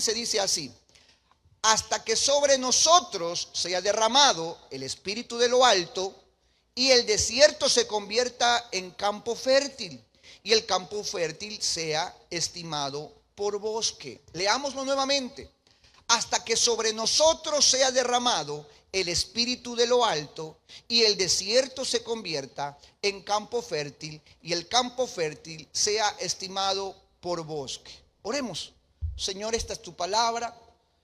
15 dice así: hasta que sobre nosotros sea derramado el Espíritu de lo alto y el desierto se convierta en campo fértil y el campo fértil sea estimado por bosque. Leámoslo nuevamente. Hasta que sobre nosotros sea derramado el Espíritu de lo alto y el desierto se convierta en campo fértil y el campo fértil sea estimado por bosque. Oremos. Señor, esta es tu palabra.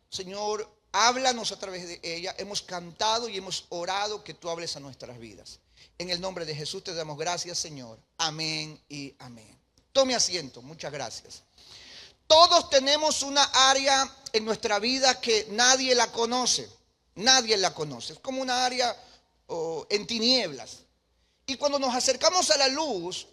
Señor, háblanos a través de ella. Hemos cantado y hemos orado que tú hables a nuestras vidas. En el nombre de Jesús te damos gracias, Señor. Amén y amén. Tome asiento. Muchas gracias. Todos tenemos una área en nuestra vida que nadie la conoce. Nadie la conoce. Es como una área en tinieblas. Y cuando nos acercamos a la luz,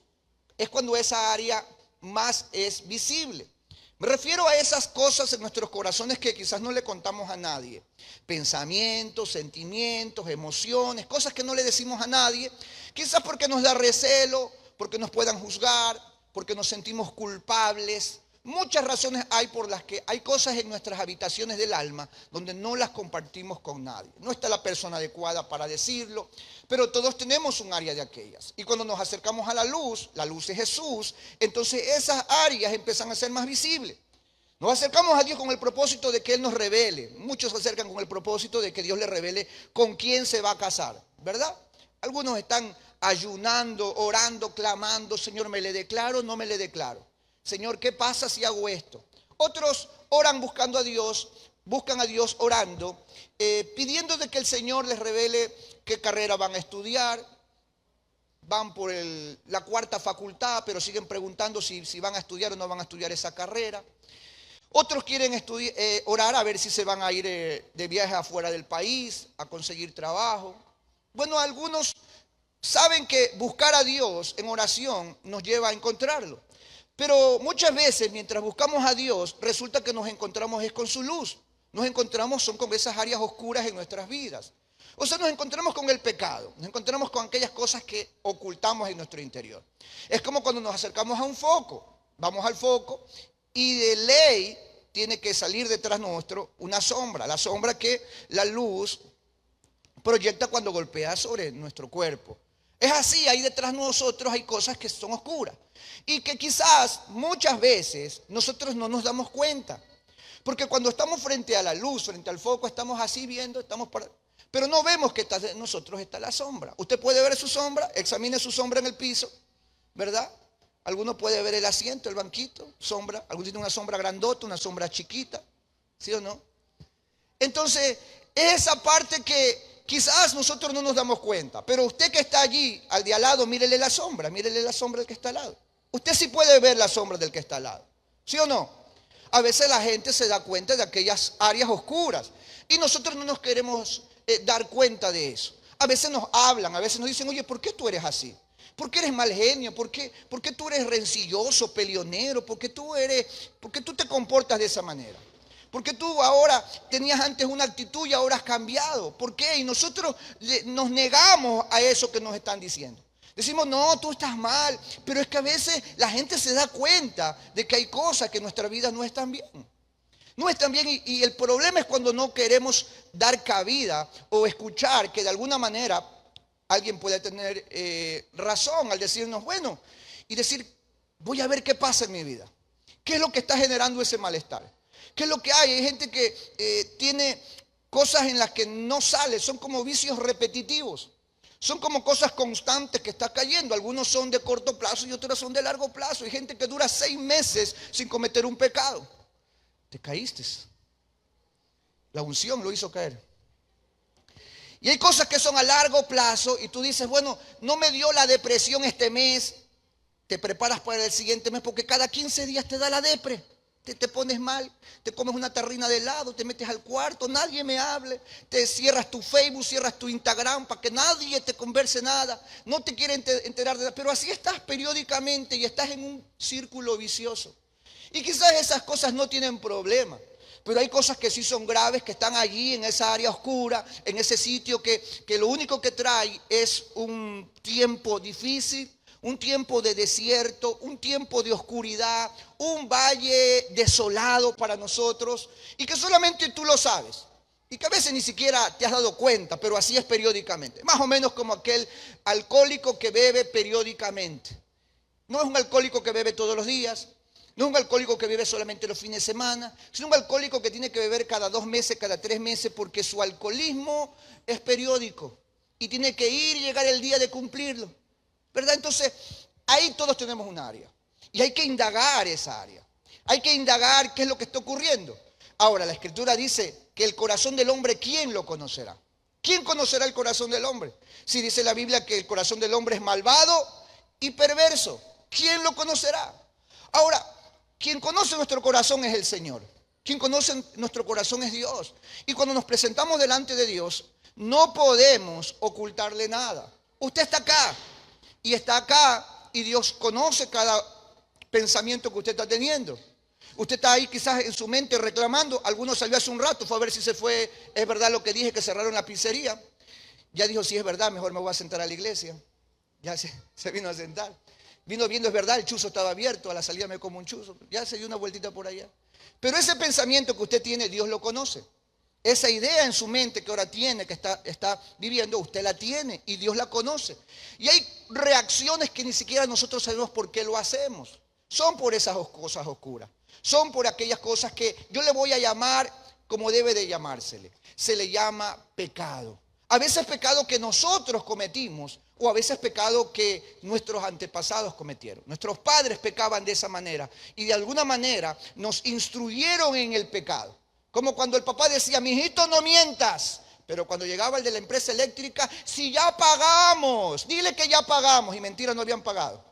es cuando esa área más es visible. Me refiero a esas cosas en nuestros corazones que quizás no le contamos a nadie. Pensamientos, sentimientos, emociones, cosas que no le decimos a nadie. Quizás porque nos da recelo, porque nos puedan juzgar, porque nos sentimos culpables. Muchas razones hay por las que hay cosas en nuestras habitaciones del alma donde no las compartimos con nadie. No está la persona adecuada para decirlo, pero todos tenemos un área de aquellas. Y cuando nos acercamos a la luz es Jesús, entonces esas áreas empiezan a ser más visibles. Nos acercamos a Dios con el propósito de que Él nos revele. Muchos se acercan con el propósito de que Dios les revele con quién se va a casar, ¿verdad? Algunos están ayunando, orando, clamando: Señor, ¿me le declaro o no me le declaro? Señor, ¿qué pasa si hago esto? Otros oran buscando a Dios, buscan a Dios orando, pidiendo de que el Señor les revele qué carrera van a estudiar. Van por la cuarta facultad, pero siguen preguntando si van a estudiar o no van a estudiar esa carrera. Otros quieren orar a ver si se van a ir de viaje afuera del país, a conseguir trabajo. Bueno, algunos saben que buscar a Dios en oración nos lleva a encontrarlo. Pero muchas veces mientras buscamos a Dios, resulta que nos encontramos es con su luz. Nos encontramos son con esas áreas oscuras en nuestras vidas. O sea, nos encontramos con el pecado. Nos encontramos con aquellas cosas que ocultamos en nuestro interior. Es como cuando nos acercamos a un foco. Vamos al foco y de ley tiene que salir detrás nuestro una sombra. La sombra que la luz proyecta cuando golpea sobre nuestro cuerpo. Es así, ahí detrás de nosotros hay cosas que son oscuras y que quizás muchas veces nosotros no nos damos cuenta. Porque cuando estamos frente a la luz, frente al foco, estamos así viendo, pero no vemos que en nosotros está la sombra. Usted puede ver su sombra, examine su sombra en el piso, ¿verdad? Alguno puede ver el asiento, el banquito, sombra. Algunos tienen una sombra grandota, una sombra chiquita, ¿sí o no? Entonces, esa parte que quizás nosotros no nos damos cuenta, pero usted que está allí, al de al lado, mírele la sombra del que está al lado. Usted sí puede ver la sombra del que está al lado, ¿sí o no? A veces la gente se da cuenta de aquellas áreas oscuras y nosotros no nos queremos dar cuenta de eso. A veces nos hablan, a veces nos dicen: oye, ¿por qué tú eres así? ¿Por qué eres mal genio? ¿Por qué tú eres rencilloso, peleonero? ¿Por qué tú te comportas de esa manera? Porque tú ahora tenías antes una actitud y ahora has cambiado. ¿Por qué? Y nosotros nos negamos a eso que nos están diciendo. Decimos: no, tú estás mal. Pero es que a veces la gente se da cuenta de que hay cosas que en nuestra vida no están bien. No están bien y el problema es cuando no queremos dar cabida o escuchar que de alguna manera alguien puede tener razón al decirnos, bueno, y decir: voy a ver qué pasa en mi vida. ¿Qué es lo que está generando ese malestar? ¿Qué es lo que hay? Hay gente que tiene cosas en las que no sale, son como vicios repetitivos, son como cosas constantes que está cayendo. Algunos son de corto plazo y otros son de largo plazo. Hay gente que dura 6 meses sin cometer un pecado. Te caíste. La unción lo hizo caer. Y hay cosas que son a largo plazo y tú dices: bueno, no me dio la depresión este mes. Te preparas para el siguiente mes porque cada 15 días te da la depre. Te pones mal, te comes una tarrina de helado, te metes al cuarto, nadie me hable, te cierras tu Facebook, cierras tu Instagram para que nadie te converse nada, no te quiere enterar de nada, pero así estás periódicamente y estás en un círculo vicioso. Y quizás esas cosas no tienen problema, pero hay cosas que sí son graves, que están allí en esa área oscura, en ese sitio que lo único que trae es un tiempo difícil, un tiempo de desierto, un tiempo de oscuridad, un valle desolado para nosotros y que solamente tú lo sabes. Y que a veces ni siquiera te has dado cuenta, pero así es periódicamente. Más o menos como aquel alcohólico que bebe periódicamente. No es un alcohólico que bebe todos los días, no es un alcohólico que bebe solamente los fines de semana, sino un alcohólico que tiene que beber cada 2 meses, cada 3 meses, porque su alcoholismo es periódico y tiene que ir y llegar el día de cumplirlo, ¿verdad? Entonces, ahí todos tenemos un área y hay que indagar esa área. Hay que indagar qué es lo que está ocurriendo. Ahora, la Escritura dice que el corazón del hombre, ¿quién lo conocerá? ¿Quién conocerá el corazón del hombre? Si dice la Biblia que el corazón del hombre es malvado y perverso, ¿quién lo conocerá? Ahora, quien conoce nuestro corazón es el Señor. Quien conoce nuestro corazón es Dios. Y cuando nos presentamos delante de Dios, no podemos ocultarle nada. Usted está acá y Dios conoce cada pensamiento que usted está teniendo. Usted está ahí quizás en su mente reclamando. Alguno salió hace un rato, fue a ver si se fue. Es verdad lo que dije, que cerraron la pizzería. Ya dijo, sí es verdad, mejor me voy a sentar a la iglesia. Ya se vino a sentar. Vino viendo, es verdad, el chuzo estaba abierto, a la salida me como un chuzo. Ya se dio una vueltita por allá. Pero ese pensamiento que usted tiene, Dios lo conoce. Esa idea en su mente que ahora tiene, que está viviendo, usted la tiene y Dios la conoce. Y hay reacciones que ni siquiera nosotros sabemos por qué lo hacemos. Son por esas cosas oscuras. Son por aquellas cosas que yo le voy a llamar como debe de llamársele. Se le llama pecado. A veces pecado que nosotros cometimos o a veces pecado que nuestros antepasados cometieron. Nuestros padres pecaban de esa manera y de alguna manera nos instruyeron en el pecado. Como cuando el papá decía, mijito, no mientas. Pero cuando llegaba el de la empresa eléctrica, si ya pagamos, dile que ya pagamos. Y mentira, no habían pagado.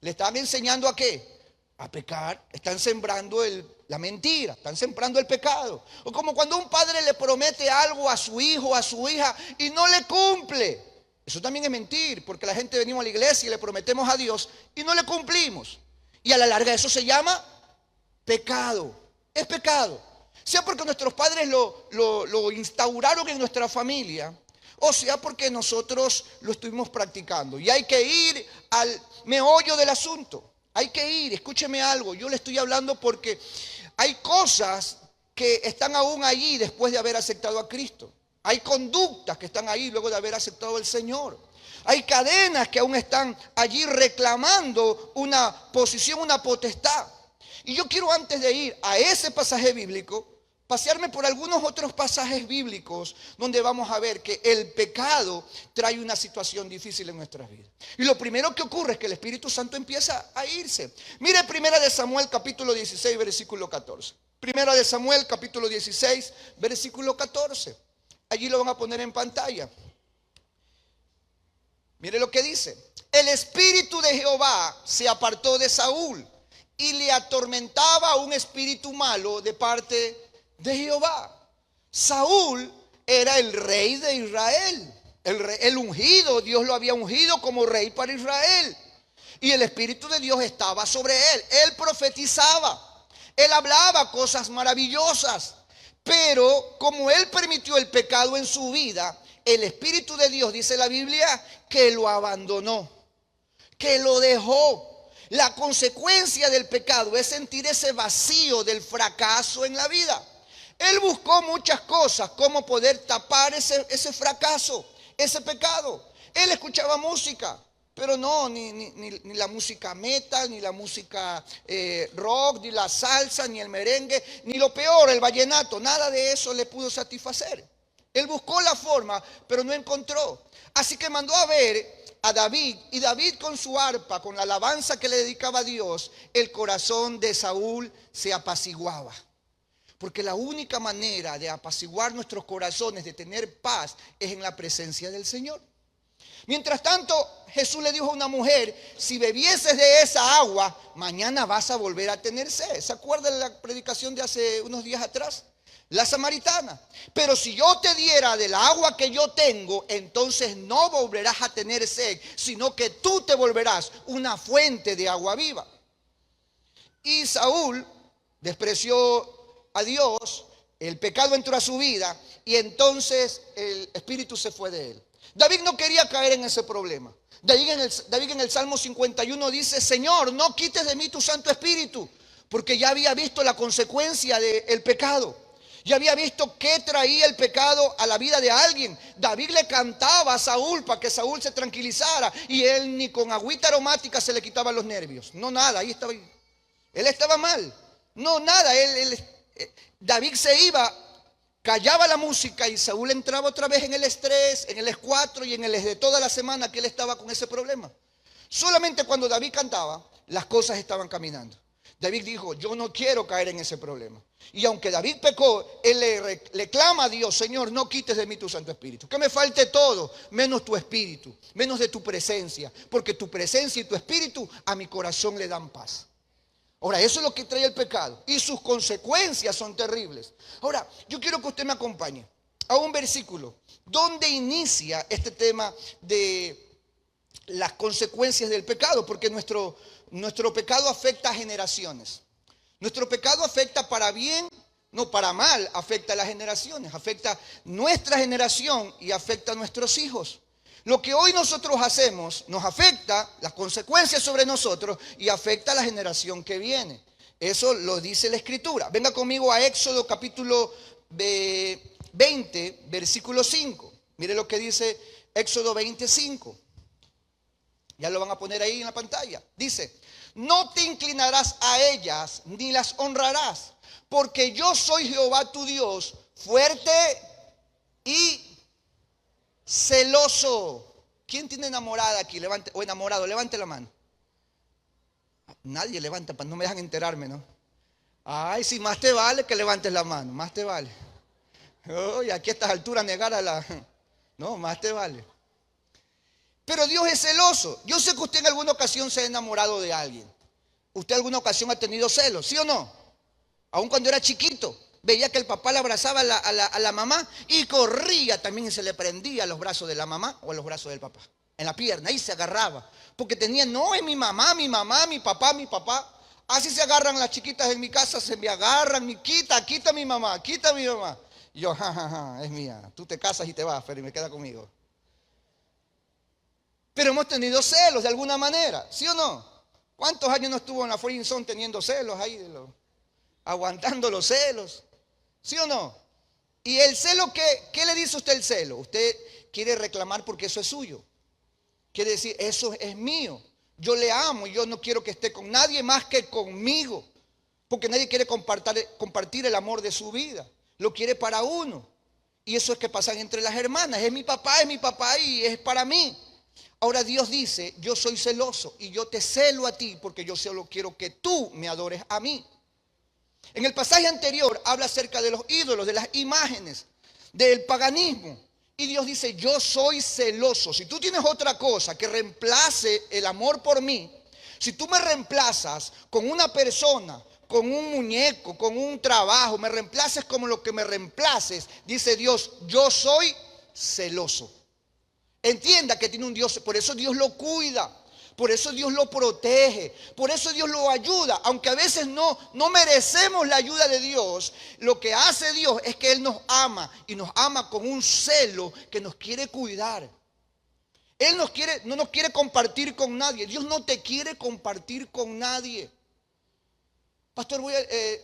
¿Le estaban enseñando a qué? A pecar. Están sembrando la mentira, están sembrando el pecado. O como cuando un padre le promete algo a su hijo, a su hija, y no le cumple. Eso también es mentir, porque la gente venimos a la iglesia y le prometemos a Dios y no le cumplimos. Y a la larga eso se llama pecado. Es pecado. Sea porque nuestros padres lo instauraron en nuestra familia, o sea porque nosotros lo estuvimos practicando. Y hay que ir al meollo del asunto. Hay que ir, escúcheme algo, yo le estoy hablando porque hay cosas que están aún allí después de haber aceptado a Cristo. Hay conductas que están ahí luego de haber aceptado al Señor. Hay cadenas que aún están allí reclamando una posición, una potestad. Y yo quiero, antes de ir a ese pasaje bíblico, pasearme por algunos otros pasajes bíblicos donde vamos a ver que el pecado trae una situación difícil en nuestras vidas. Y lo primero que ocurre es que el Espíritu Santo empieza a irse. Mire 1 Samuel capítulo 16, versículo 14. 1 Samuel capítulo 16, versículo 14. Allí lo van a poner en pantalla. Mire lo que dice. El Espíritu de Jehová se apartó de Saúl y le atormentaba un espíritu malo de parte de Jehová. Saúl era el rey de Israel, el ungido. Dios lo había ungido como rey para Israel y el Espíritu de Dios estaba sobre él. Él profetizaba, él hablaba cosas maravillosas, pero como él permitió el pecado en su vida, el Espíritu de Dios, dice la Biblia, que lo abandonó, que lo dejó. La consecuencia del pecado es sentir ese vacío del fracaso en la vida. Él buscó muchas cosas, cómo poder tapar ese fracaso, ese pecado. Él escuchaba música, pero no, ni la música metal, ni la música rock, ni la salsa, ni el merengue, ni lo peor, el vallenato. Nada de eso le pudo satisfacer. Él buscó la forma, pero no encontró. Así que mandó a ver a David, y David con su arpa, con la alabanza que le dedicaba a Dios, el corazón de Saúl se apaciguaba. Porque la única manera de apaciguar nuestros corazones, de tener paz, es en la presencia del Señor. Mientras tanto, Jesús le dijo a una mujer, si bebieses de esa agua, mañana vas a volver a tener sed. ¿Se acuerdan de la predicación de hace unos días atrás? La samaritana. Pero si yo te diera del agua que yo tengo, entonces no volverás a tener sed, sino que tú te volverás una fuente de agua viva. Y Saúl despreció a Dios, el pecado entró a su vida y entonces el espíritu se fue de él. David no quería caer en ese problema. David en el Salmo 51 dice: Señor, no quites de mí tu Santo Espíritu, porque ya había visto la consecuencia del pecado. Ya había visto qué traía el pecado a la vida de alguien. David le cantaba a Saúl para que Saúl se tranquilizara, y él ni con agüita aromática se le quitaban los nervios. No, nada, ahí estaba. Él estaba mal. No, nada. David se iba, callaba la música, y Saúl entraba otra vez en el estrés, en el escuatro y en el de toda la semana que él estaba con ese problema. Solamente cuando David cantaba, las cosas estaban caminando. David dijo: yo no quiero caer en ese problema. Y aunque David pecó, él le clama a Dios: Señor, no quites de mí tu Santo Espíritu. Que me falte todo, menos tu Espíritu, menos de tu presencia. Porque tu presencia y tu Espíritu a mi corazón le dan paz. Ahora, eso es lo que trae el pecado, y sus consecuencias son terribles. Ahora, yo quiero que usted me acompañe a un versículo donde inicia este tema de las consecuencias del pecado, porque nuestro pecado afecta a generaciones. Nuestro pecado afecta para bien, no para mal, afecta a las generaciones, afecta nuestra generación y afecta a nuestros hijos. Lo que hoy nosotros hacemos nos afecta, las consecuencias sobre nosotros, y afecta a la generación que viene. Eso lo dice la Escritura. Venga conmigo a Éxodo capítulo 20, versículo 5. Mire lo que dice Éxodo 25. Ya lo van a poner ahí en la pantalla. Dice: no te inclinarás a ellas ni las honrarás, porque yo soy Jehová tu Dios, fuerte y celoso. ¿Quién tiene enamorada aquí? Levante, o enamorado, levante la mano. Nadie levanta, no me dejan enterarme, ¿no? Ay, sí, más te vale que levantes la mano, más te vale. Oye, aquí a estas alturas negar a la... No, más te vale. Pero Dios es celoso. Yo sé que usted en alguna ocasión se ha enamorado de alguien. Usted en alguna ocasión ha tenido celos, ¿sí o no? Aun cuando era chiquito, veía que el papá le abrazaba a la mamá y corría también, y se le prendía a los brazos de la mamá o a los brazos del papá, en la pierna, ahí se agarraba, porque tenía: no, es mi mamá, mi papá, mi papá. Así se agarran las chiquitas en mi casa, se me agarran, quita mi mamá, quita mi mamá. Y yo: es mía, tú te casas y te vas, pero y me queda conmigo. Pero hemos tenido celos de alguna manera, ¿sí o no? ¿Cuántos años no estuvo en la Friendzone teniendo celos ahí, aguantando los celos? ¿Sí o no? Y el celo, ¿qué le dice usted el celo? Usted quiere reclamar porque eso es suyo. Quiere decir: eso es mío. Yo le amo y yo no quiero que esté con nadie más que conmigo. Porque nadie quiere compartir el amor de su vida. Lo quiere para uno. Y eso es que pasa entre las hermanas. Es mi papá y es para mí. Ahora Dios dice: yo soy celoso y yo te celo a ti, porque yo solo quiero que tú me adores a mí. En el pasaje anterior habla acerca de los ídolos, de las imágenes, del paganismo. Y Dios dice: yo soy celoso. Si tú tienes otra cosa que reemplace el amor por mí, si tú me reemplazas con una persona, con un muñeco, con un trabajo, me reemplaces como lo que me reemplaces, dice Dios: yo soy celoso. Entienda que tiene un Dios, por eso Dios lo cuida. Por eso Dios lo protege, por eso Dios lo ayuda. Aunque a veces no merecemos la ayuda de Dios, lo que hace Dios es que Él nos ama, y nos ama con un celo que nos quiere cuidar. Él no nos quiere compartir con nadie. Dios no te quiere compartir con nadie. Pastor,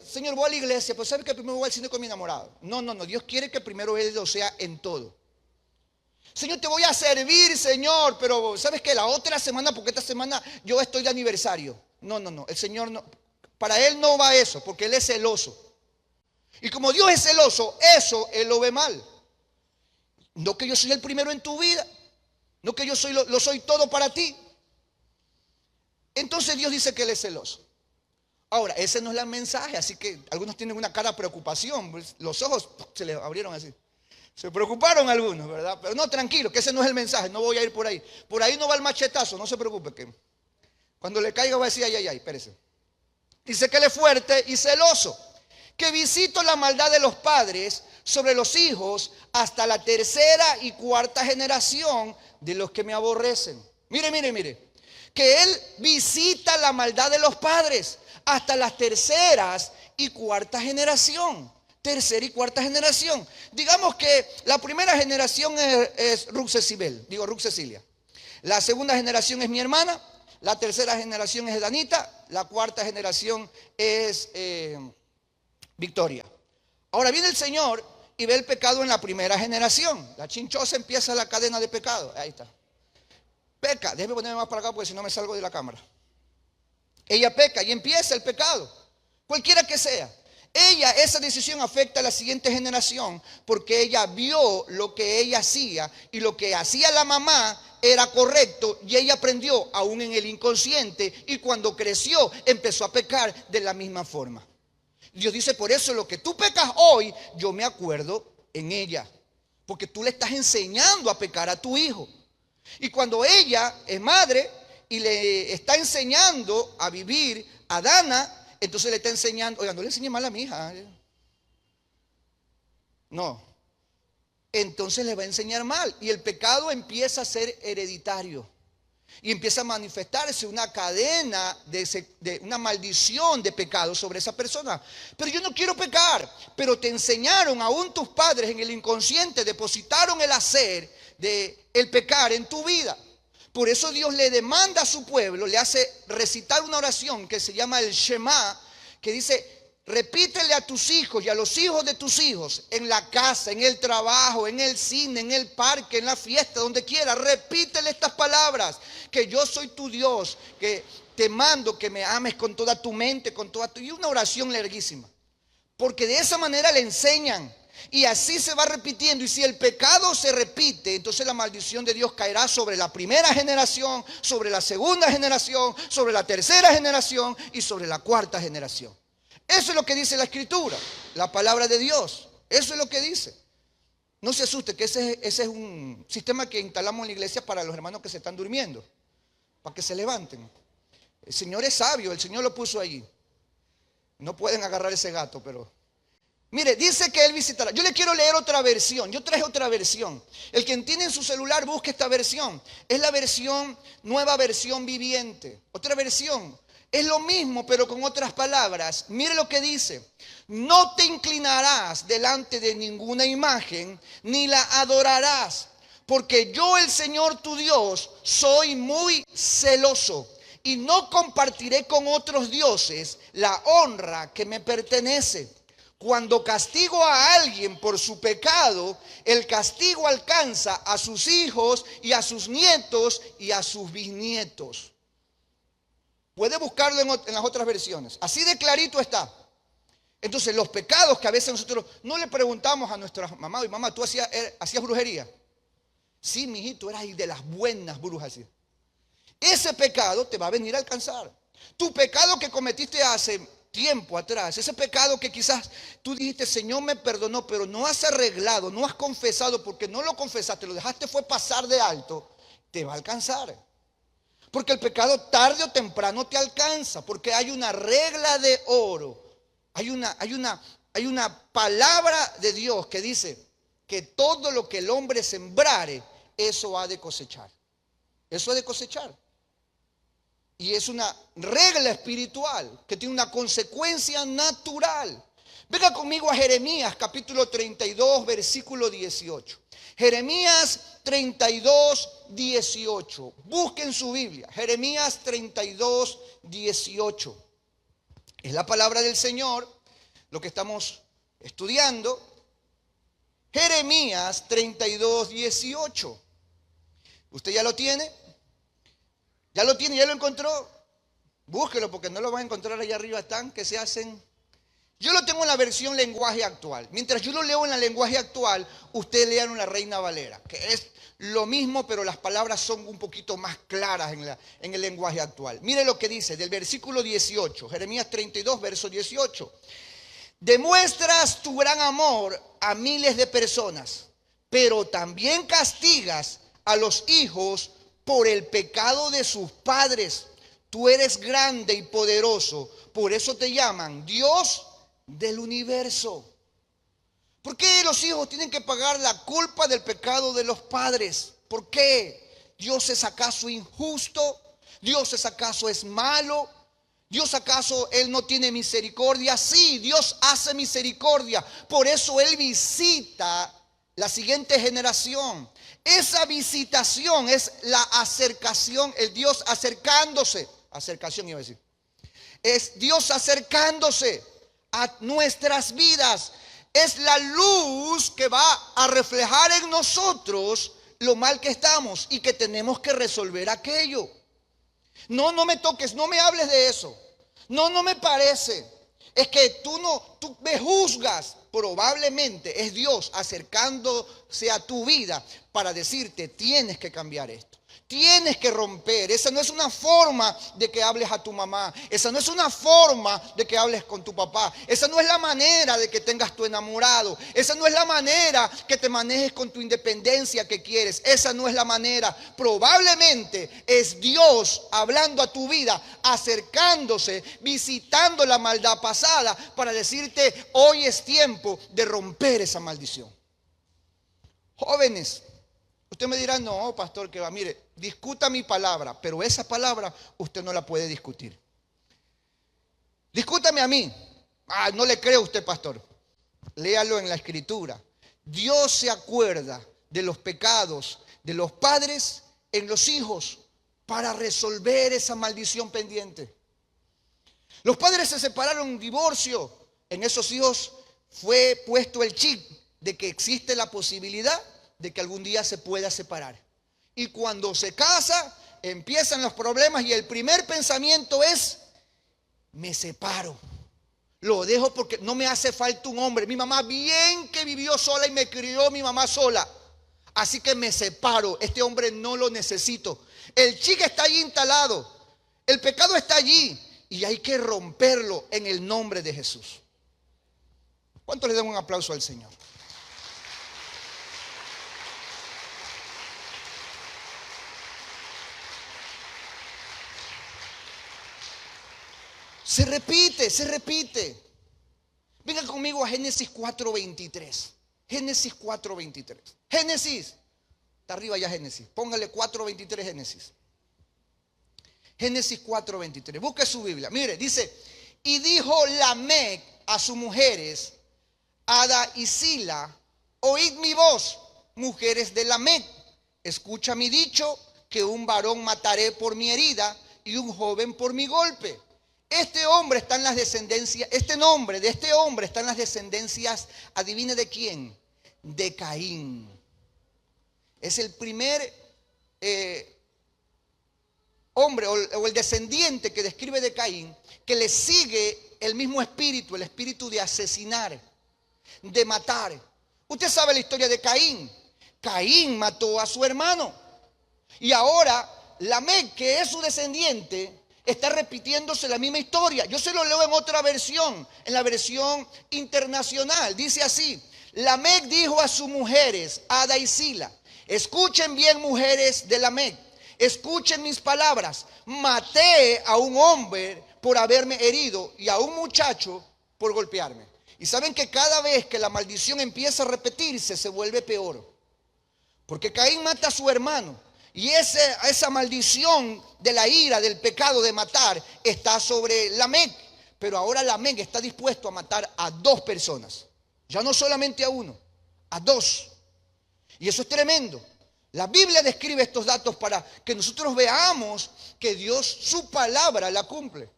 Señor, voy a la iglesia, pero ¿sabe que primero voy al cine con mi enamorado? No, Dios quiere que primero Él lo sea en todo. Señor, te voy a servir, Señor, pero ¿sabes qué? La otra semana, porque esta semana yo estoy de aniversario. No, el Señor no, para Él no va eso, porque Él es celoso. Y como Dios es celoso, eso Él lo ve mal. No que yo soy el primero en tu vida, no que yo lo soy todo para ti. Entonces Dios dice que Él es celoso. Ahora, ese no es el mensaje, así que algunos tienen una cara de preocupación, pues, los ojos se les abrieron así. Se preocuparon algunos, ¿verdad? Pero no, tranquilo, que ese no es el mensaje, no voy a ir por ahí. Por ahí no va el machetazo, no se preocupe, que cuando le caiga va a decir: ay, espérese. Dice que Él es fuerte y celoso, que visito la maldad de los padres sobre los hijos hasta la tercera y cuarta generación de los que me aborrecen. Mire, que Él visita la maldad de los padres hasta las terceras y cuarta generación tercera y cuarta generación. Digamos que la primera generación es Ruth Cecilia. La segunda generación es mi hermana. La tercera generación es Danita. La cuarta generación es Victoria. Ahora viene el Señor y ve el pecado en la primera generación. La chinchosa empieza la cadena de pecado. Ahí está. Peca. Déjeme ponerme más para acá porque si no me salgo de la cámara. Ella peca y empieza el pecado. Cualquiera que sea. Esa decisión afecta a la siguiente generación porque ella vio lo que ella hacía y lo que hacía la mamá era correcto y ella aprendió aún en el inconsciente y cuando creció empezó a pecar de la misma forma. Dios dice, por eso lo que tú pecas hoy, yo me acuerdo en ella, porque tú le estás enseñando a pecar a tu hijo. Y cuando ella es madre y le está enseñando a vivir a Dana, entonces le está enseñando, oiga, no le enseñe mal a mi hija. No. Entonces le va a enseñar mal. Y el pecado empieza a ser hereditario. Y empieza a manifestarse una cadena de una maldición de pecado sobre esa persona. Pero yo no quiero pecar. Pero te enseñaron, aún tus padres en el inconsciente, depositaron el hacer de el pecar en tu vida. Por eso Dios le demanda a su pueblo, le hace recitar una oración que se llama el Shema, que dice, repítele a tus hijos y a los hijos de tus hijos, en la casa, en el trabajo, en el cine, en el parque, en la fiesta, donde quiera, repítele estas palabras, que yo soy tu Dios, que te mando que me ames con toda tu mente, con toda tu... Y una oración larguísima, porque de esa manera le enseñan. Y así se va repitiendo. Y si el pecado se repite, entonces la maldición de Dios caerá sobre la primera generación, sobre la segunda generación, sobre la tercera generación y sobre la cuarta generación. Eso es lo que dice la Escritura, la palabra de Dios. Eso es lo que dice. No se asuste, que ese es un sistema que instalamos en la iglesia para los hermanos que se están durmiendo, para que se levanten. El Señor es sabio, el Señor lo puso allí. No pueden agarrar ese gato, pero... Mire, dice que Él visitará. Yo le quiero leer otra versión. Yo traje otra versión. El que tiene en su celular, busque esta versión. Es la versión, nueva versión viviente. Otra versión. Es lo mismo, pero con otras palabras. Mire lo que dice. No te inclinarás delante de ninguna imagen, ni la adorarás. Porque yo, el Señor tu Dios, soy muy celoso. Y no compartiré con otros dioses la honra que me pertenece. Cuando castigo a alguien por su pecado, el castigo alcanza a sus hijos y a sus nietos y a sus bisnietos. Puede buscarlo en las otras versiones. Así de clarito está. Entonces los pecados que a veces nosotros no le preguntamos a nuestra mamá, mamá, ¿tú hacías brujería? Sí, mijito, eras de las buenas brujas. Ese pecado te va a venir a alcanzar. Tu pecado que cometiste hace tiempo atrás, ese pecado que quizás tú dijiste, Señor me perdonó, pero no has arreglado, no has confesado, porque no lo confesaste, lo dejaste fue pasar de alto, te va a alcanzar. Porque el pecado tarde o temprano te alcanza, porque hay una regla de oro, hay una palabra de Dios que dice que todo lo que el hombre sembrare, eso ha de cosechar. Eso ha de cosechar. Y es una regla espiritual que tiene una consecuencia natural. Venga conmigo a Jeremías capítulo 32, versículo 18. Jeremías 32, 18. Busquen su Biblia. Jeremías 32, 18. Es la palabra del Señor, lo que estamos estudiando. Jeremías 32, 18. ¿Usted ya lo tiene? ¿Ya lo tiene? ¿Ya lo encontró? Búsquelo porque no lo van a encontrar allá arriba. Están que se hacen. Yo lo tengo en la versión lenguaje actual. Mientras yo lo leo en el lenguaje actual, usted lea en la Reina Valera, que es lo mismo, pero las palabras son un poquito más claras en el lenguaje actual. Mire lo que dice del versículo 18, Jeremías 32, verso 18. Demuestras tu gran amor a miles de personas, pero también castigas a los hijos por el pecado de sus padres. Tú eres grande y poderoso, por eso te llaman Dios del universo. ¿Por qué los hijos tienen que pagar la culpa del pecado de los padres? ¿Por qué? ¿Dios es acaso injusto? ¿Dios es acaso es malo? ¿Dios acaso Él no tiene misericordia? Sí, Dios hace misericordia. Por eso Él visita la siguiente generación. Esa visitación es la acercación, el Dios acercándose. Acercación iba a decir. Es Dios acercándose a nuestras vidas. Es la luz que va a reflejar en nosotros lo mal que estamos y que tenemos que resolver aquello. No, no me toques, no me hables de eso. No, no me parece. Es que tú me juzgas. Probablemente es Dios acercándose a tu vida para decirte, tienes que cambiar esto. Tienes que romper. Esa no es una forma de que hables a tu mamá. Esa no es una forma de que hables con tu papá. Esa no es la manera de que tengas tu enamorado. Esa no es la manera que te manejes con tu independencia que quieres. Esa no es la manera. Probablemente es Dios hablando a tu vida, acercándose, visitando la maldad pasada para decirte, hoy es tiempo de romper esa maldición. Jóvenes, usted me dirá, no, pastor, que va, mire, discuta mi palabra, pero esa palabra usted no la puede discutir. Discútame a mí. No le creo a usted, pastor. Léalo en la escritura. Dios se acuerda de los pecados de los padres en los hijos para resolver esa maldición pendiente. Los padres se separaron en divorcio. En esos hijos fue puesto el chip de que existe la posibilidad de que algún día se pueda separar. Y cuando se casa, empiezan los problemas y el primer pensamiento es, me separo. Lo dejo porque no me hace falta un hombre. Mi mamá bien que vivió sola y me crió mi mamá sola. Así que me separo. Este hombre no lo necesito. El chico está allí instalado. El pecado está allí. Y hay que romperlo en el nombre de Jesús. ¿Cuántos le dan un aplauso al Señor? Se repite, se repite. Vengan conmigo a Génesis 4:23. Génesis 4:23. Génesis. Está arriba ya Génesis. Póngale 4:23 Génesis. Génesis 4:23. Busque su Biblia. Mire, dice, y dijo Lamec a sus mujeres, Ada y Sila, oíd mi voz, mujeres de Lamec. Escucha mi dicho, que un varón mataré por mi herida y un joven por mi golpe. Este hombre está en las descendencias, este nombre de este hombre está en las descendencias, adivine de quién, de Caín. Es el primer hombre o el descendiente que describe de Caín, que le sigue el mismo espíritu, el espíritu de asesinar, de matar. Usted sabe la historia de Caín. Caín mató a su hermano. Y ahora Lamec, que es su descendiente, está repitiéndose la misma historia. Yo se lo leo en otra versión, en la versión internacional. Dice así: Lamec dijo a sus mujeres, Ada y Sila, escuchen bien, mujeres de Lamec, escuchen mis palabras. Maté a un hombre por haberme herido y a un muchacho por golpearme. Y saben que cada vez que la maldición empieza a repetirse, se vuelve peor. Porque Caín mata a su hermano. Y esa maldición de la ira, del pecado de matar, está sobre Lamec. Pero ahora Lamec está dispuesto a matar a dos personas. Ya no solamente a uno, a dos. Y eso es tremendo. La Biblia describe estos datos para que nosotros veamos que Dios, su palabra, la cumple.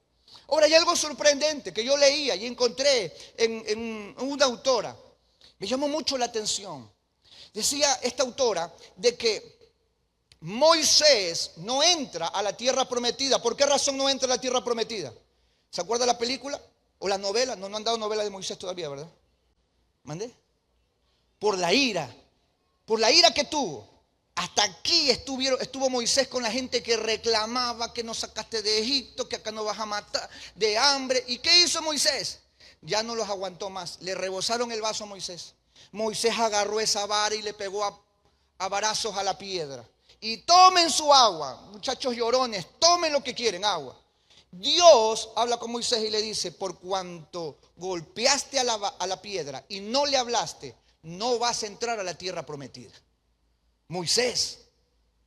Ahora hay algo sorprendente que yo leía y encontré en una autora. Me llamó mucho la atención. Decía esta autora de que Moisés no entra a la tierra prometida. ¿Por qué razón no entra a la tierra prometida? ¿Se acuerda la película o la novela? No han dado novela de Moisés todavía, ¿verdad? ¿Mandé? Por la ira que tuvo. Hasta aquí estuvo Moisés con la gente que reclamaba que nos sacaste de Egipto, que acá nos vas a matar de hambre. ¿Y qué hizo Moisés? Ya no los aguantó más. Le rebosaron el vaso a Moisés. Moisés agarró esa vara y le pegó a varazos a la piedra. Y tomen su agua, muchachos llorones, tomen lo que quieren, agua. Dios habla con Moisés y le dice, por cuanto golpeaste a la piedra y no le hablaste, no vas a entrar a la tierra prometida. Moisés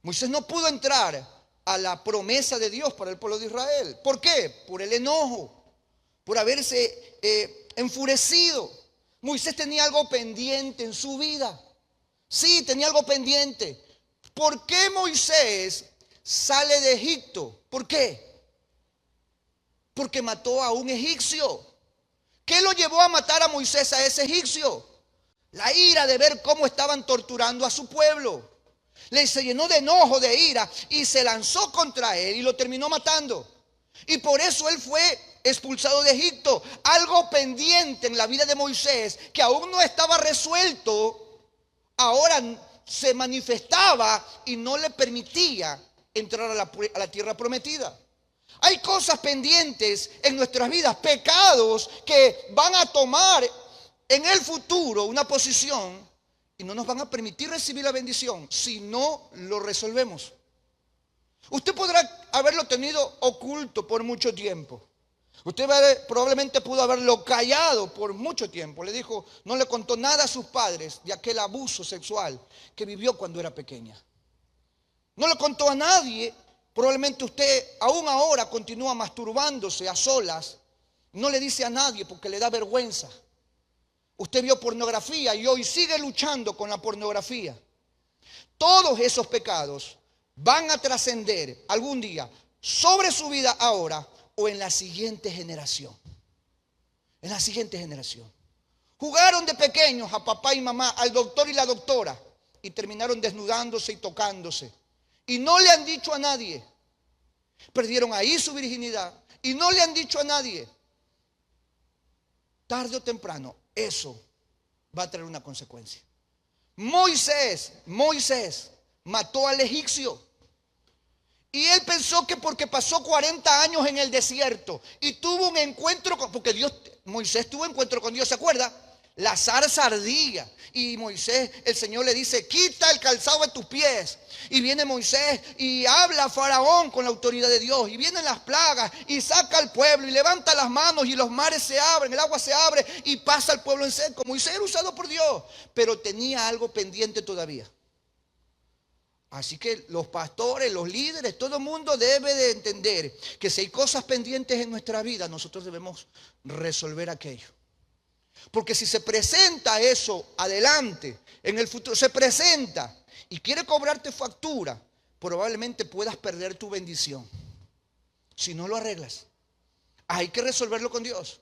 no pudo entrar a la promesa de Dios para el pueblo de Israel. ¿Por qué? Por el enojo, por haberse enfurecido. Moisés tenía algo pendiente en su vida. Sí, tenía algo pendiente. ¿Por qué Moisés sale de Egipto? ¿Por qué? Porque mató a un egipcio. ¿Qué lo llevó a matar a Moisés a ese egipcio? La ira de ver cómo estaban torturando a su pueblo. Se llenó de enojo, de ira, y se lanzó contra él y lo terminó matando. Y por eso él fue expulsado de Egipto. Algo pendiente en la vida de Moisés que aún no estaba resuelto, ahora se manifestaba y no le permitía entrar a la tierra prometida. Hay cosas pendientes en nuestras vidas, pecados que van a tomar en el futuro una posición y no nos van a permitir recibir la bendición si no lo resolvemos. Usted podrá haberlo tenido oculto por mucho tiempo. Usted probablemente pudo haberlo callado por mucho tiempo. Le dijo, no le contó nada a sus padres de aquel abuso sexual que vivió cuando era pequeña. No le contó a nadie. Probablemente usted aún ahora continúa masturbándose a solas. No le dice a nadie porque le da vergüenza. Usted vio pornografía y hoy sigue luchando con la pornografía. Todos esos pecados van a trascender algún día sobre su vida ahora o en la siguiente generación. En la siguiente generación. Jugaron de pequeños a papá y mamá, al doctor y la doctora, y terminaron desnudándose y tocándose. Y no le han dicho a nadie. Perdieron ahí su virginidad y no le han dicho a nadie. Tarde o temprano, eso va a traer una consecuencia. Moisés mató al egipcio. Y él pensó que porque pasó 40 años en el desierto y tuvo un encuentro porque Moisés tuvo encuentro con Dios, ¿se acuerda? La zarza ardía y Moisés, el Señor le dice, quita el calzado de tus pies. Y viene Moisés y habla a Faraón con la autoridad de Dios. Y vienen las plagas y saca al pueblo y levanta las manos y los mares se abren, el agua se abre y pasa al pueblo en seco. Moisés era usado por Dios, pero tenía algo pendiente todavía. Así que los pastores, los líderes, todo el mundo debe de entender que si hay cosas pendientes en nuestra vida, nosotros debemos resolver aquello. Porque si se presenta eso adelante, en el futuro, se presenta y quiere cobrarte factura, probablemente puedas perder tu bendición. Si no lo arreglas, hay que resolverlo con Dios.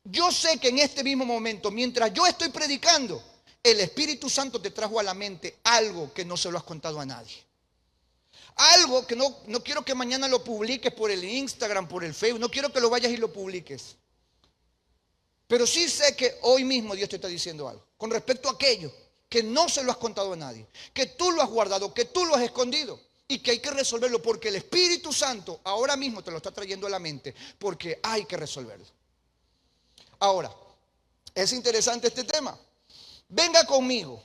Yo sé que en este mismo momento, mientras yo estoy predicando, el Espíritu Santo te trajo a la mente algo que no se lo has contado a nadie. Algo que no quiero que mañana lo publiques por el Instagram, por el Facebook, no quiero que lo vayas y lo publiques. Pero sí sé que hoy mismo Dios te está diciendo algo con respecto a aquello que no se lo has contado a nadie, que tú lo has guardado, que tú lo has escondido y que hay que resolverlo porque el Espíritu Santo ahora mismo te lo está trayendo a la mente porque hay que resolverlo. Ahora, es interesante este tema. Venga conmigo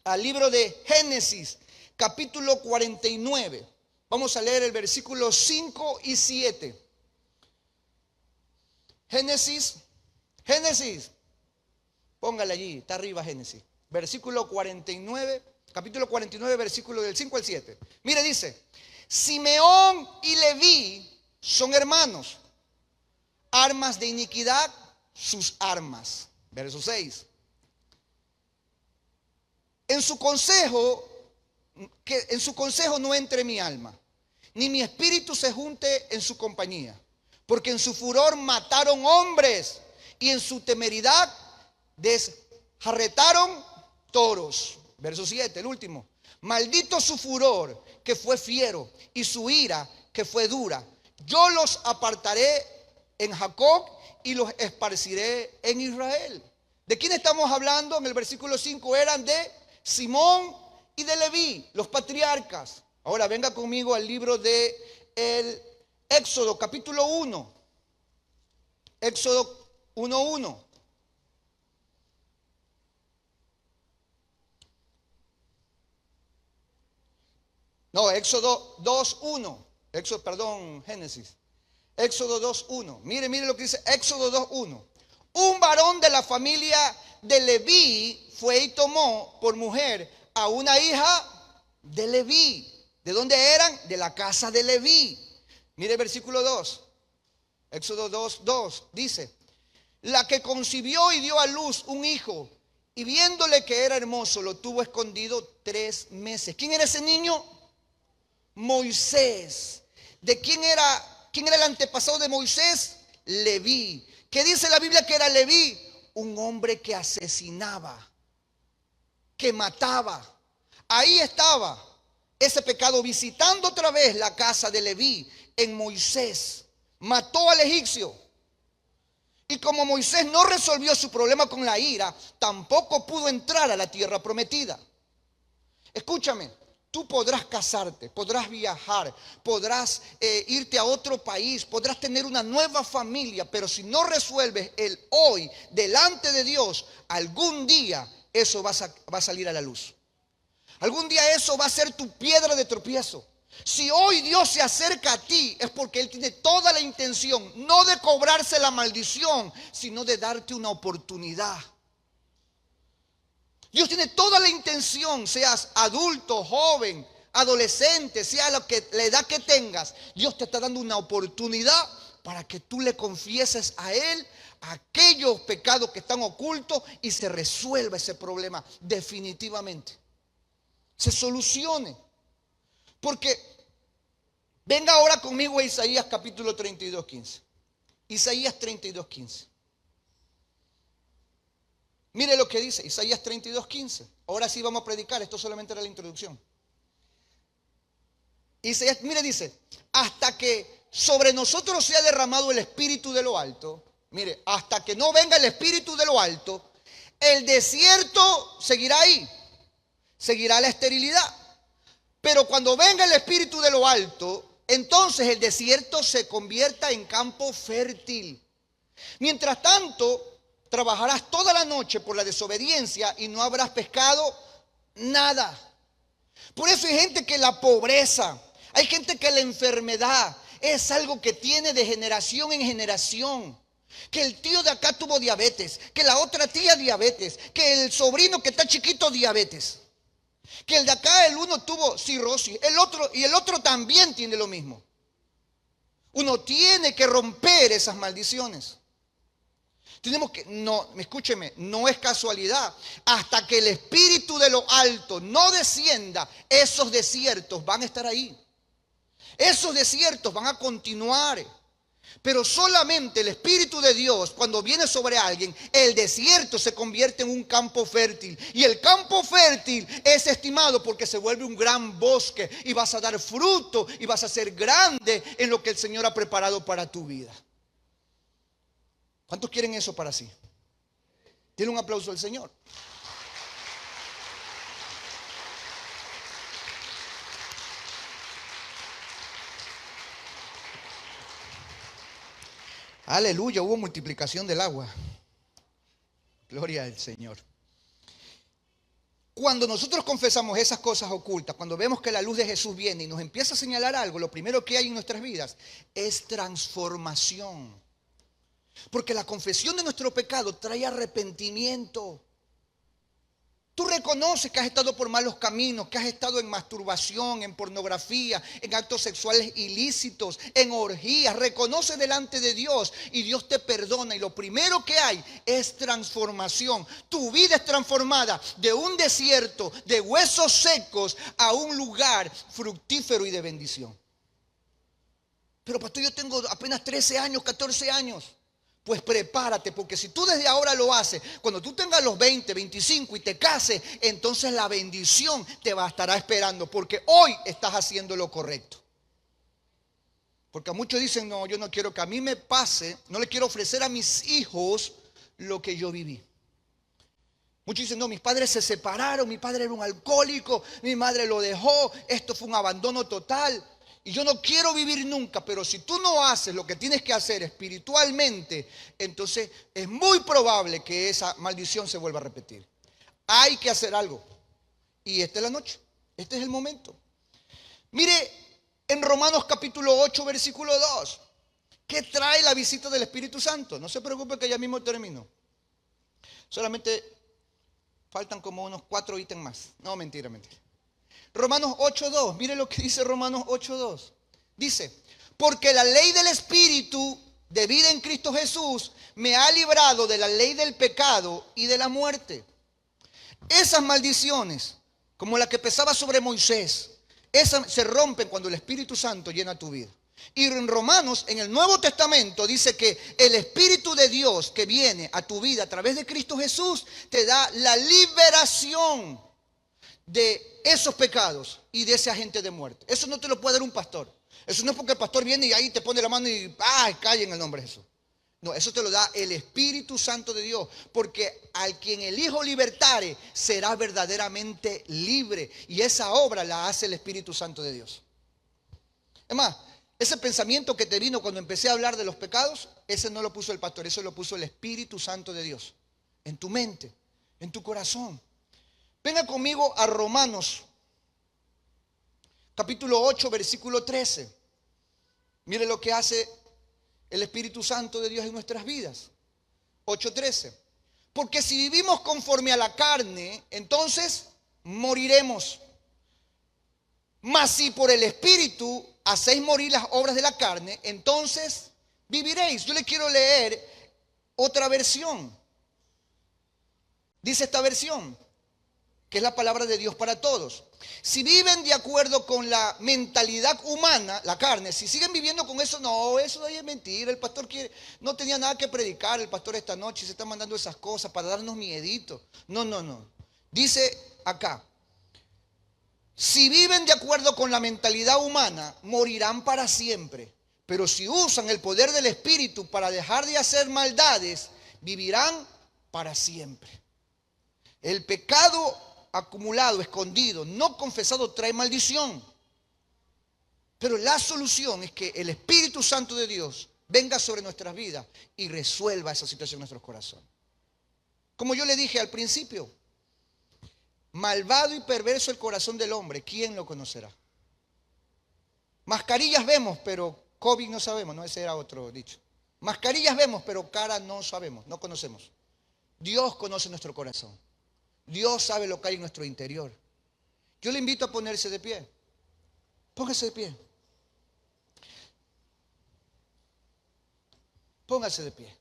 al libro de Génesis, capítulo 49. Vamos a leer el versículo 5 y 7. Génesis, póngale allí, está arriba Génesis, versículo 49, capítulo 49, versículo del 5 al 7. Mire, dice, Simeón y Leví son hermanos, armas de iniquidad sus armas. Verso 6. En su consejo no entre mi alma, ni mi espíritu se junte en su compañía. Porque en su furor mataron hombres y en su temeridad desjarretaron toros. Verso 7, el último. Maldito su furor que fue fiero y su ira que fue dura. Yo los apartaré en Jacob y los esparciré en Israel. ¿De quién estamos hablando? En el versículo 5 eran de Simón y de Leví, los patriarcas. Ahora venga conmigo al libro de el Éxodo capítulo 1. Éxodo 1:1. No, Éxodo 2:1. Génesis. Éxodo 2:1. Mire lo que dice Éxodo 2:1. Un varón de la familia de Leví fue y tomó por mujer a una hija de Leví. ¿De dónde eran? De la casa de Leví. Mire el versículo 2. Éxodo 2:2 dice: la que concibió y dio a luz un hijo, y viéndole que era hermoso, lo tuvo escondido 3 meses. ¿Quién era ese niño? Moisés. ¿De quién era el antepasado de Moisés? Leví. ¿Qué dice la Biblia que era Leví? Un hombre que asesinaba, que mataba. Ahí estaba ese pecado visitando otra vez la casa de Leví en Moisés. Mató al egipcio. Y como Moisés no resolvió su problema con la ira, tampoco pudo entrar a la tierra prometida. Escúchame, tú podrás casarte, podrás viajar, podrás irte a otro país, podrás tener una nueva familia, pero si no resuelves el hoy delante de Dios, algún día eso va a salir a la luz. Algún día eso va a ser tu piedra de tropiezo. Si hoy Dios se acerca a ti, es porque Él tiene toda la intención, no de cobrarse la maldición, sino de darte una oportunidad. Dios tiene toda la intención, seas adulto, joven, adolescente, sea la edad que tengas. Dios te está dando una oportunidad para que tú le confieses a Él aquellos pecados que están ocultos y se resuelva ese problema definitivamente. Se solucione. Porque venga ahora conmigo a Isaías capítulo 32:15. Isaías 32:15. Mire lo que dice Isaías 32:15. Ahora sí vamos a predicar, esto solamente era la introducción. Isaías, mire, dice: hasta que sobre nosotros sea derramado el espíritu de lo alto. Mire, hasta que no venga el espíritu de lo alto, el desierto seguirá ahí, seguirá la esterilidad. Pero cuando venga el espíritu de lo alto, entonces el desierto se convierta en campo fértil. Mientras tanto, trabajarás toda la noche por la desobediencia y no habrás pescado nada. Por eso hay gente que la pobreza, hay gente que la enfermedad es algo que tiene de generación en generación. Que el tío de acá tuvo diabetes, que la otra tía diabetes, que el sobrino que está chiquito diabetes. Que el de acá, el uno tuvo cirrosis, el otro también tiene lo mismo. Uno tiene que romper esas maldiciones. Tenemos que, no, escúcheme, no es casualidad. Hasta que el espíritu de lo alto no descienda, esos desiertos van a estar ahí. Esos desiertos van a continuar. Pero solamente el Espíritu de Dios, cuando viene sobre alguien, el desierto se convierte en un campo fértil. Y el campo fértil es estimado porque se vuelve un gran bosque. Y vas a dar fruto y vas a ser grande en lo que el Señor ha preparado para tu vida. ¿Cuántos quieren eso para sí? Tiene un aplauso al Señor. Aleluya, hubo multiplicación del agua. Gloria al Señor. Cuando nosotros confesamos esas cosas ocultas, cuando vemos que la luz de Jesús viene y nos empieza a señalar algo, lo primero que hay en nuestras vidas es transformación. Porque la confesión de nuestro pecado trae arrepentimiento. Tú reconoces que has estado por malos caminos, que has estado en masturbación, en pornografía, en actos sexuales ilícitos, en orgías. Reconoce delante de Dios y Dios te perdona. Y lo primero que hay es transformación. Tu vida es transformada de un desierto de huesos secos a un lugar fructífero y de bendición. Pero pastor, yo tengo apenas 13 años, 14 años. Pues prepárate, porque si tú desde ahora lo haces, cuando tú tengas los 20, 25 y te cases, entonces la bendición te estará esperando, porque hoy estás haciendo lo correcto. Porque muchos dicen, no, yo no quiero que a mí me pase, no le quiero ofrecer a mis hijos lo que yo viví. Muchos dicen, no, mis padres se separaron, mi padre era un alcohólico, mi madre lo dejó, esto fue un abandono total. Y yo no quiero vivir nunca, pero si tú no haces lo que tienes que hacer espiritualmente, entonces es muy probable que esa maldición se vuelva a repetir. Hay que hacer algo. Y esta es la noche, este es el momento. Mire, en Romanos capítulo 8, versículo 2, ¿qué trae la visita del Espíritu Santo? No se preocupe que ya mismo termino. Solamente faltan como unos 4 ítems más. No, mentira. Romanos 8:2, mire lo que dice Romanos 8:2. Dice, porque la ley del Espíritu de vida en Cristo Jesús me ha librado de la ley del pecado y de la muerte. Esas maldiciones, como la que pesaba sobre Moisés, esas se rompen cuando el Espíritu Santo llena tu vida. Y en Romanos, en el Nuevo Testamento, dice que el Espíritu de Dios que viene a tu vida a través de Cristo Jesús te da la liberación de esos pecados y de ese agente de muerte. Eso no te lo puede dar un pastor. Eso no es porque el pastor viene y ahí te pone la mano y cae en el nombre de Jesús. No, eso te lo da el Espíritu Santo de Dios, porque al quien el Hijo libertare será verdaderamente libre, y esa obra la hace el Espíritu Santo de Dios. Es más, ese pensamiento que te vino cuando empecé a hablar de los pecados, ese no lo puso el pastor, eso lo puso el Espíritu Santo de Dios, en tu mente, en tu corazón. Venga conmigo a Romanos, capítulo 8, versículo 13. Mire lo que hace el Espíritu Santo de Dios en nuestras vidas. 8:13. Porque si vivimos conforme a la carne, entonces moriremos. Mas si por el Espíritu hacéis morir las obras de la carne, entonces viviréis. Yo le quiero leer otra versión. Dice esta versión, que es la palabra de Dios para todos. Si viven de acuerdo con la mentalidad humana, la carne, si siguen viviendo con eso, no, eso es mentira. El pastor no tenía nada que predicar, el pastor esta noche se está mandando esas cosas para darnos miedito. No. Dice acá, si viven de acuerdo con la mentalidad humana, morirán para siempre. Pero si usan el poder del Espíritu para dejar de hacer maldades, vivirán para siempre. El pecado acumulado, escondido, no confesado, trae maldición. Pero la solución es que el Espíritu Santo de Dios venga sobre nuestras vidas y resuelva esa situación en nuestros corazones. Como yo le dije al principio, malvado y perverso el corazón del hombre, ¿quién lo conocerá? Mascarillas vemos, pero COVID no sabemos, no, ese era otro dicho. Mascarillas vemos, pero cara no sabemos, no conocemos. Dios conoce nuestro corazón. Dios sabe lo que hay en nuestro interior. Yo le invito a ponerse de pie. Póngase de pie. Póngase de pie.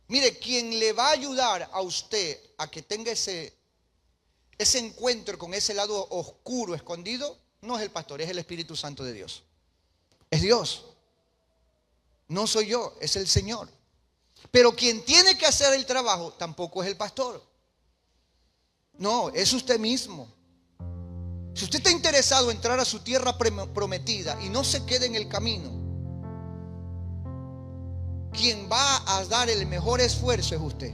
Mire, quien le va a ayudar a usted a que tenga ese encuentro con ese lado oscuro, escondido, no es el pastor, es el Espíritu Santo de Dios. Es Dios. No soy yo, es el Señor. Pero quien tiene que hacer el trabajo tampoco es el pastor. No, es usted mismo. Si usted está interesado en entrar a su tierra prometida y no se quede en el camino, quien va a dar el mejor esfuerzo es usted.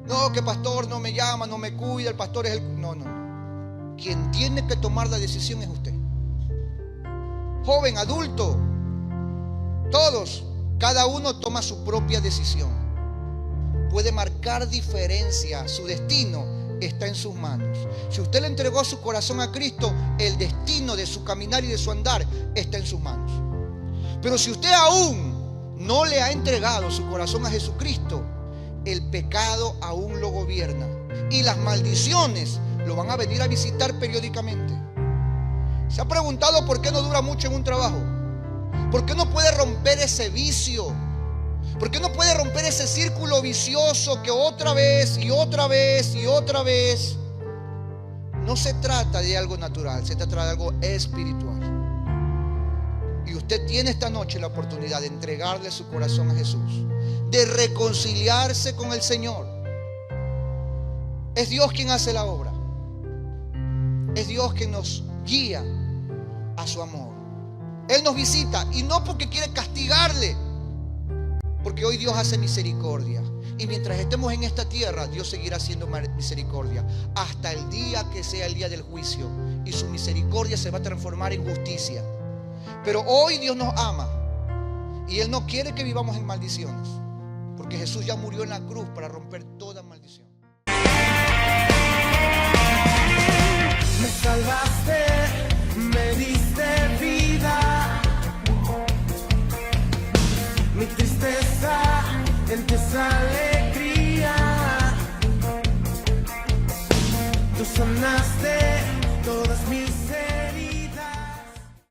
No, que pastor no me llama, no me cuida, el pastor es el... No. Quien tiene que tomar la decisión es usted. Joven, adulto, todos. Cada uno toma su propia decisión. Puede marcar diferencia. Su destino está en sus manos. Si usted le entregó su corazón a Cristo, el destino de su caminar y de su andar está en sus manos. Pero si usted aún no le ha entregado su corazón a Jesucristo, el pecado aún lo gobierna. Y las maldiciones lo van a venir a visitar periódicamente. ¿Se ha preguntado por qué no dura mucho en un trabajo? ¿Por qué no puede romper ese vicio? ¿Por qué no puede romper ese círculo vicioso que otra vez y otra vez y otra vez? No se trata de algo natural, se trata de algo espiritual. Y usted tiene esta noche la oportunidad de entregarle su corazón a Jesús, de reconciliarse con el Señor. Es Dios quien hace la obra. Es Dios quien nos guía a su amor. Él nos visita y no porque quiere castigarle, porque hoy Dios hace misericordia. Y mientras estemos en esta tierra, Dios seguirá haciendo misericordia hasta el día que sea el día del juicio, y su misericordia se va a transformar en justicia. Pero hoy Dios nos ama y Él no quiere que vivamos en maldiciones, porque Jesús ya murió en la cruz para romper toda maldición. Me salvaste.